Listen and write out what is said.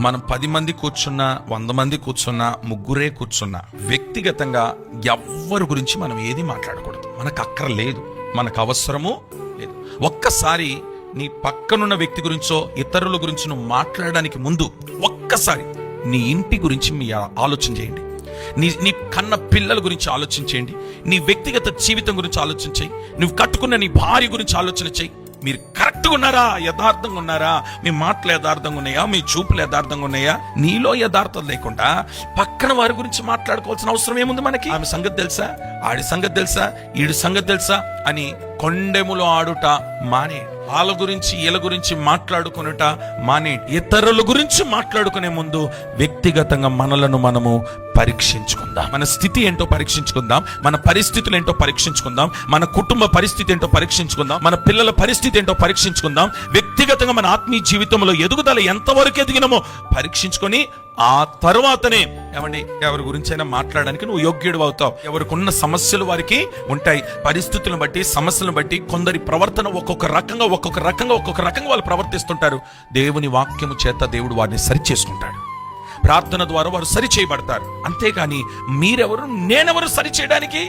మనం 10 మంది కూర్చున్నా, 100 మంది కూర్చున్నా, ముగ్గురే కూర్చున్నా, వ్యక్తిగతంగా ఎవ్వరి గురించి మనం ఏది మాట్లాడకూడదు. మనకు అక్కర్లేదు, మనకు అవసరము లేదు. ఒక్కసారి నీ పక్కనున్న వ్యక్తి గురించో ఇతరుల గురించి నువ్వు మాట్లాడడానికి ముందు ఒక్కసారి నీ ఇంటి గురించి మీ ఆలోచన చేయండి. నీ కన్న పిల్లల గురించి ఆలోచన చేయండి. నీ వ్యక్తిగత జీవితం గురించి ఆలోచన చేయి. నువ్వు కట్టుకున్న నీ భార్య గురించి ఆలోచన చేయి. మీరు కరెక్ట్గా ఉన్నారా? యథార్థంగా ఉన్నారా? మీ మాటలు యథార్థంగా ఉన్నాయా? మీ చూపులు యథార్థంగా ఉన్నాయా? నీలో యథార్థం లేకుండా పక్కన వారి గురించి మాట్లాడుకోవాల్సిన అవసరం ఏముంది మనకి? ఆమె సంగతి తెలుసా, ఆడి సంగతి తెలుసా, ఈడి సంగతి తెలుసా అని కొండెములు ఆడుట మానే. వాళ్ళ గురించి వీళ్ళ గురించి మాట్లాడుకునుట మానే. ఇతరుల గురించి మాట్లాడుకునే ముందు వ్యక్తిగతంగా మనలను మనము పరీక్షించుకుందాం. మన స్థితి ఏంటో పరీక్షించుకుందాం. మన పరిస్థితులు ఏంటో పరీక్షించుకుందాం. మన కుటుంబ పరిస్థితి ఏంటో పరీక్షించుకుందాం. మన పిల్లల పరిస్థితి ఏంటో పరీక్షించుకుందాం. వ్యక్తిగతంగా మన ఆత్మీయ జీవితంలో ఎదుగుదల ఎంతవరకు ఎదిగినామో పరీక్షించుకొని ఆ తర్వాతనే ఏమండి ఎవరి గురించైనా మాట్లాడడానికి నువ్వు యోగ్యుడు అవుతావు. ఎవరికి ఉన్న సమస్యలు వారికి ఉంటాయి. పరిస్థితులను బట్టి, సమస్యలను బట్టి కొందరి ప్రవర్తన ఒక్కొక్క రకంగా వాళ్ళు ప్రవర్తిస్తుంటారు. దేవుని వాక్యము చేత దేవుడు వారిని సరిచేసుకుంటాడు. ప్రార్థన ద్వారా వారు సరి చేయబడతారు. అంతేగాని మీరెవరు, నేనెవరు సరి చేయడానికి?